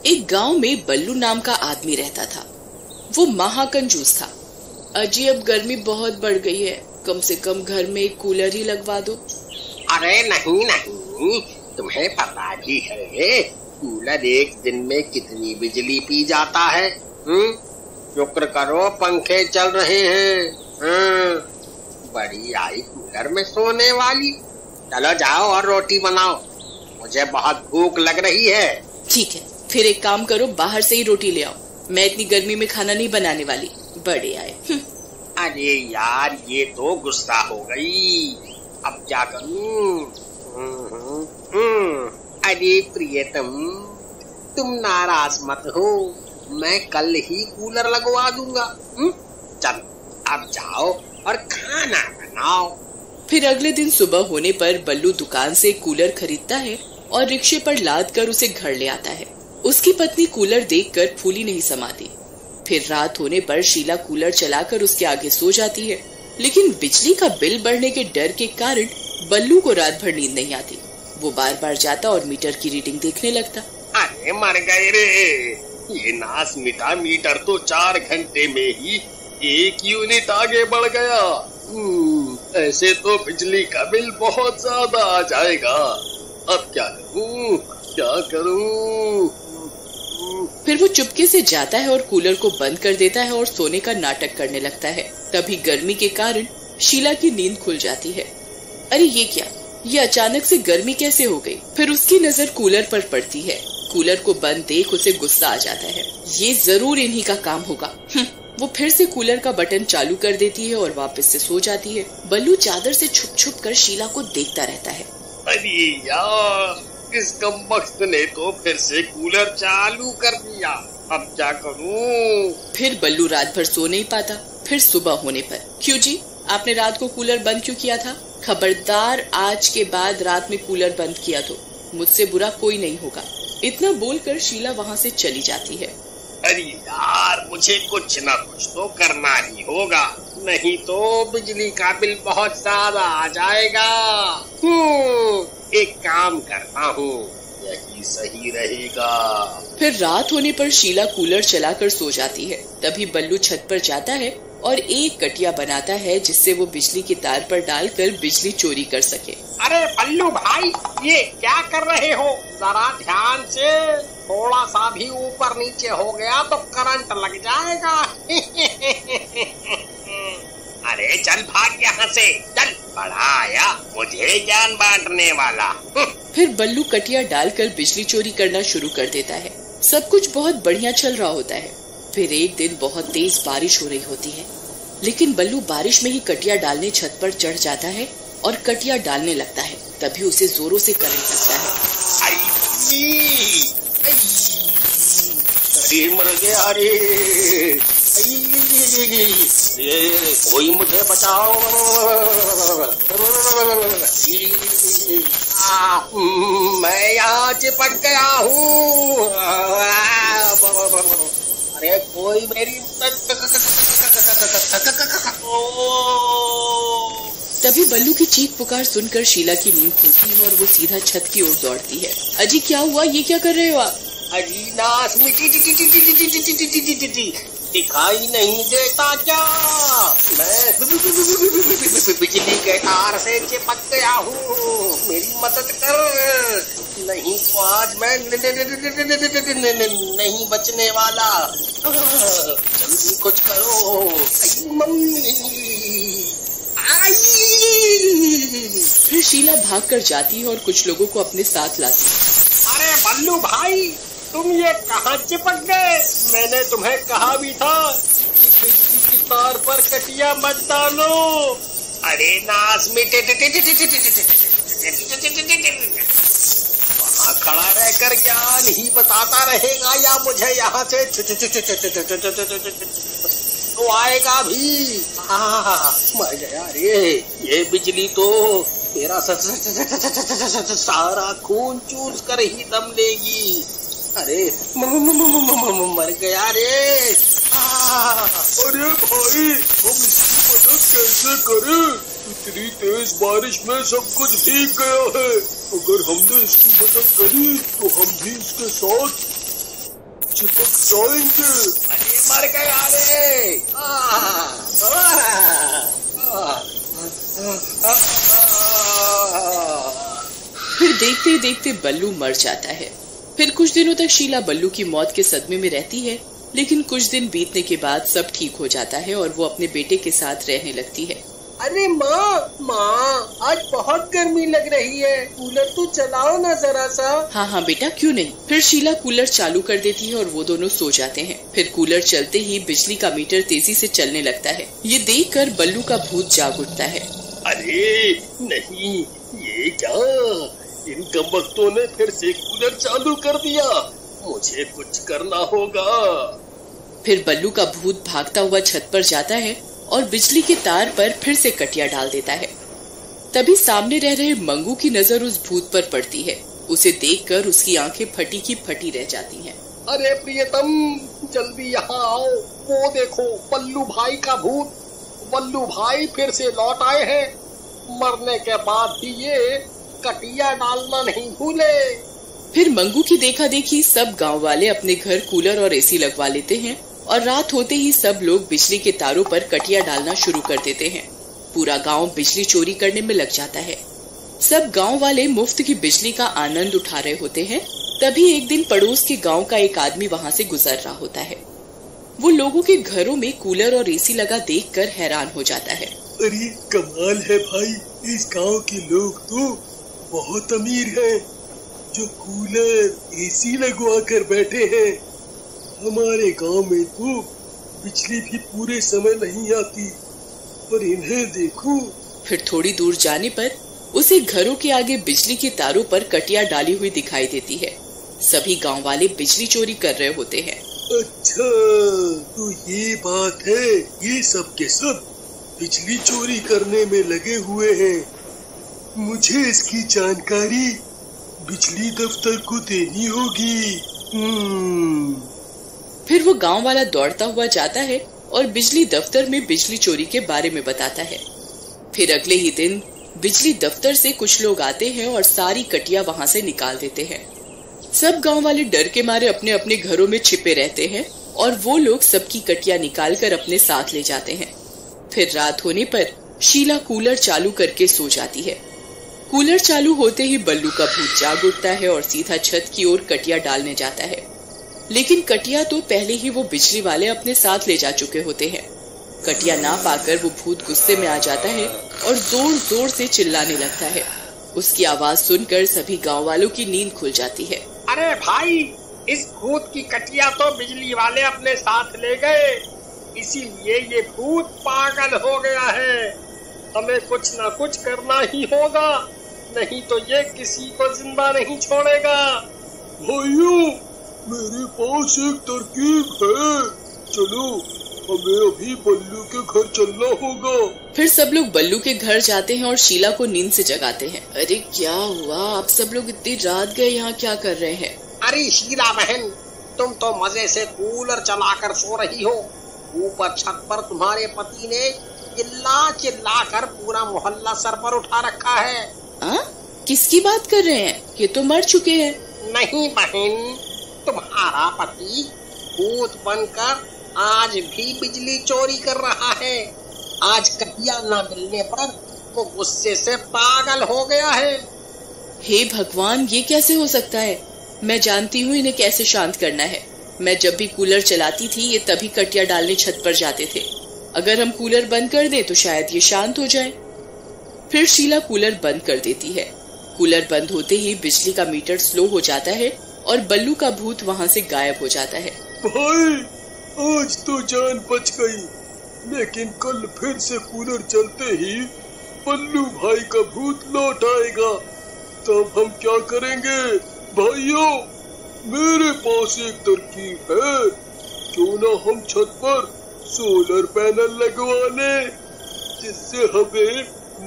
एक गांव में बल्लू नाम का आदमी रहता था। वो महाकंजूस था। अजी अब गर्मी बहुत बढ़ गई है, कम से कम घर में एक कूलर ही लगवा दो। अरे नहीं नहीं, तुम्हें पता भी है कूलर एक दिन में कितनी बिजली पी जाता है? शुक्र करो पंखे चल रहे हैं। बड़ी आई कूलर में सोने वाली। चलो जाओ और रोटी बनाओ, मुझे बहुत भूख लग रही है। ठीक है, फिर एक काम करो, बाहर से ही रोटी ले आओ। मैं इतनी गर्मी में खाना नहीं बनाने वाली। बड़े आए। अरे यार, ये तो गुस्सा हो गई, अब क्या करूं? अरे प्रियतम, तुम नाराज मत हो, मैं कल ही कूलर लगवा दूंगा। चल अब जाओ और खाना बनाओ। फिर अगले दिन सुबह होने पर बल्लू दुकान से कूलर खरीदता है और रिक्शे पर लाद कर उसे घर ले आता है। उसकी पत्नी कूलर देखकर फूली नहीं समाती। फिर रात होने पर शीला कूलर चलाकर उसके आगे सो जाती है, लेकिन बिजली का बिल बढ़ने के डर के कारण बल्लू को रात भर नींद नहीं आती। वो बार बार जाता और मीटर की रीडिंग देखने लगता। अरे मर गए रे, ये नास मिटा मीटर तो 4 घंटे में ही 1 यूनिट आगे बढ़ गया। ऐसे तो बिजली का बिल बहुत ज्यादा आ जाएगा। अब क्या करूं? फिर वो चुपके से जाता है और कूलर को बंद कर देता है और सोने का नाटक करने लगता है। तभी गर्मी के कारण शीला की नींद खुल जाती है। अरे ये क्या, ये अचानक से गर्मी कैसे हो गई? फिर उसकी नजर कूलर पर पड़ती है। कूलर को बंद देख उसे गुस्सा आ जाता है। ये जरूर इन्हीं का काम होगा। वो फिर से कूलर का बटन चालू कर देती है और वापस से सो जाती है। बल्लू चादर से छुप छुप कर शीला को देखता रहता है। अरे यार, इस कमबख्त ने तो फिर से कूलर चालू कर दिया, अब क्या करूं? फिर बल्लू रात भर सो नहीं पाता। फिर सुबह होने पर, क्यों जी, आपने रात को कूलर बंद क्यों किया था? खबरदार, आज के बाद रात में कूलर बंद किया तो मुझसे बुरा कोई नहीं होगा। इतना बोलकर शीला वहाँ से चली जाती है। अरे यार, मुझे कुछ न कुछ तो करना ही होगा, नहीं तो बिजली का बिल बहुत ज्यादा आ जाएगा। एक काम करता हूँ, यही सही रहेगा। फिर रात होने पर शीला कूलर चलाकर सो जाती है। तभी बल्लू छत पर जाता है और एक कटिया बनाता है जिससे वो बिजली के तार पर डालकर बिजली चोरी कर सके। अरे बल्लू भाई, ये क्या कर रहे हो? जरा ध्यान से, थोड़ा सा भी ऊपर नीचे हो गया तो करंट लग जाएगा। अरे चल भाग यहाँ से, चल, बड़ा आया मुझे ज्ञान बांटने वाला। फिर बल्लू कटिया डालकर बिजली चोरी करना शुरू कर देता है। सब कुछ बहुत बढ़िया चल रहा होता है। फिर एक दिन बहुत तेज बारिश हो रही होती है, लेकिन बल्लू बारिश में ही कटिया डालने छत पर चढ़ जाता है और कटिया डालने लगता है। तभी उसे जोरों से करंट लगता है। अरे मर गया रे, कोई मुझे बचाओ, मैं यहाँ चिपक गया हूँ। अरे कोई मेरी तभी बल्लू की चीख पुकार सुनकर शीला की नींद खुलती है और वो सीधा छत की ओर दौड़ती है। अजी क्या हुआ, ये क्या कर रहे हो आप? अजी नास मिटी दिखाई नहीं देता क्या? मैं बिजली के तार से चिपक गया हूँ, मेरी मदद कर, नहीं तो आज मैं नहीं बचने वाला। जल्दी कुछ करो मम्मी। फिर शीला भागकर जाती है और कुछ लोगों को अपने साथ लाती है। अरे बल्लू भाई, तुम ये कहाँ चिपक गए? मैंने तुम्हें कहा भी था कि बिजली की तार पर कटिया मत डालो। अरे नास मिटे, वहाँ खड़ा रहकर ज्ञान ही बताता रहेगा या मुझे यहाँ से तो आएगा भी? मर गया रे, ये बिजली तो मेरा सारा खून चूस कर ही दम लेगी। अरे मर गया रे। अरे भाई, हम इसकी मदद कैसे करें? इतनी तेज बारिश में सब कुछ भीग गया है। अगर हमने इसकी मदद करी तो हम भी इसके साथ चिपक जाएंगे। अरे मर गया रे। फिर देखते देखते बल्लू मर जाता है। फिर कुछ दिनों तक शीला बल्लू की मौत के सदमे में रहती है, लेकिन कुछ दिन बीतने के बाद सब ठीक हो जाता है और वो अपने बेटे के साथ रहने लगती है। अरे माँ आज बहुत गर्मी लग रही है, कूलर तो चलाओ ना जरा सा। हाँ बेटा, क्यों नहीं। फिर शीला कूलर चालू कर देती है और वो दोनों सो जाते हैं। फिर कूलर चलते ही बिजली का मीटर तेजी से चलने लगता है। ये देखकर बल्लू का भूत जाग उठता है। अरे नहीं, ये क्या, इन कमबख्तों ने फिर से कूलर चालू कर दिया, मुझे कुछ करना होगा। फिर बल्लू का भूत भागता हुआ छत पर जाता है और बिजली के तार पर फिर से कटिया डाल देता है। तभी सामने रह रहे मंगू की नजर उस भूत पर पड़ती है। उसे देखकर उसकी आंखें फटी की फटी रह जाती हैं। अरे प्रियतम, जल्दी यहाँ आओ, वो देखो बल्लू भाई का भूत। बल्लू भाई फिर से लौट आए हैं। मरने के बाद भी ये कटिया डालना नहीं भूले। फिर मंगू की देखा देखी सब गांव वाले अपने घर कूलर और एसी लगवा लेते हैं और रात होते ही सब लोग बिजली के तारों पर कटिया डालना शुरू कर देते हैं। पूरा गांव बिजली चोरी करने में लग जाता है। सब गांव वाले मुफ्त की बिजली का आनंद उठा रहे होते हैं। तभी एक दिन पड़ोस के गांव का एक आदमी वहां से गुजर रहा होता है। वो लोगों के घरों में कूलर और एसी लगा देखकर हैरान हो जाता है। अरे कमाल है भाई, इस गांव के लोग तो बहुत अमीर हैं, जो कूलर एसी लगवा कर बैठे हैं। हमारे गांव में तो बिजली भी पूरे समय नहीं आती, पर इन्हें देखो। फिर थोड़ी दूर जाने पर उसे घरों के आगे बिजली के तारों पर कटिया डाली हुई दिखाई देती है। सभी गांव वाले बिजली चोरी कर रहे होते हैं। अच्छा, तो ये बात है, ये सब के सब बिजली चोरी करने में लगे हुए हैं। मुझे इसकी जानकारी बिजली दफ्तर को देनी होगी। फिर वो गांव वाला दौड़ता हुआ जाता है और बिजली दफ्तर में बिजली चोरी के बारे में बताता है। फिर अगले ही दिन बिजली दफ्तर से कुछ लोग आते हैं और सारी कटिया वहां से निकाल देते हैं। सब गांव वाले डर के मारे अपने अपने घरों में छिपे रहते हैं और वो लोग सबकी कटिया निकालकर अपने साथ ले जाते हैं। फिर रात होने पर शीला कूलर चालू करके सो जाती है। कूलर चालू होते ही बल्लू का भूत जाग उठता है और सीधा छत की ओर कटिया डालने जाता है, लेकिन कटिया तो पहले ही वो बिजली वाले अपने साथ ले जा चुके होते हैं। कटिया ना पाकर वो भूत गुस्से में आ जाता है और जोर जोर से चिल्लाने लगता है। उसकी आवाज सुनकर सभी गांव वालों की नींद खुल जाती है। अरे भाई, इस भूत की कटिया तो बिजली वाले अपने साथ ले गए, इसीलिए ये भूत पागल हो गया है। हमें कुछ न कुछ करना ही होगा, नहीं तो ये किसी को जिंदा नहीं छोड़ेगा। भाइयों, मेरे पास एक तरकीब है, चलो हमें अभी बल्लू के घर चलना होगा। फिर सब लोग बल्लू के घर जाते हैं और शीला को नींद से जगाते हैं। अरे क्या हुआ, आप सब लोग इतनी रात गए यहाँ क्या कर रहे हैं? अरे शीला बहन, तुम तो मजे से कूलर चलाकर सो रही हो। ऊपर छत पर तुम्हारे पति ने चिल्ला चिल्ला कर पूरा मोहल्ला सर पर उठा रखा है। किसकी बात कर रहे हैं? ये तो मर चुके हैं। नहीं बहन, तुम्हारा पति भूत बनकर आज भी बिजली चोरी कर रहा है। आज कटिया न मिलने पर वो गुस्से से पागल हो गया है। हे भगवान, ये कैसे हो सकता है? मैं जानती हूँ इन्हें कैसे शांत करना है। मैं जब भी कूलर चलाती थी ये तभी कटिया डालने छत पर जाते थे। अगर हम कूलर बंद कर दें तो शायद ये शांत हो जाए। फिर शीला कूलर बंद कर देती है। कूलर बंद होते ही बिजली का मीटर स्लो हो जाता है और बल्लू का भूत वहाँ से गायब हो जाता है। भाई, आज तो जान बच गई, लेकिन कल फिर से कूलर चलते ही बल्लू भाई का भूत लौट आएगा, तब हम क्या करेंगे? भाइयों, मेरे पास एक तरकीब है, क्यों ना हम छत पर सोलर पैनल लगवा लें, जिससे हमें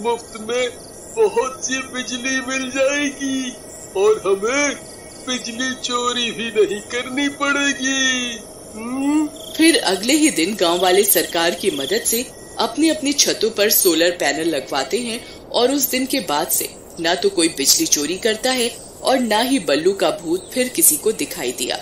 मुफ्त में बहुत सी बिजली मिल जाएगी और हमें बिजली चोरी भी नहीं करनी पड़ेगी। फिर अगले ही दिन गांव वाले सरकार की मदद से अपनी अपनी छतों पर सोलर पैनल लगवाते हैं और उस दिन के बाद से न तो कोई बिजली चोरी करता है और न ही बल्लू का भूत फिर किसी को दिखाई दिया।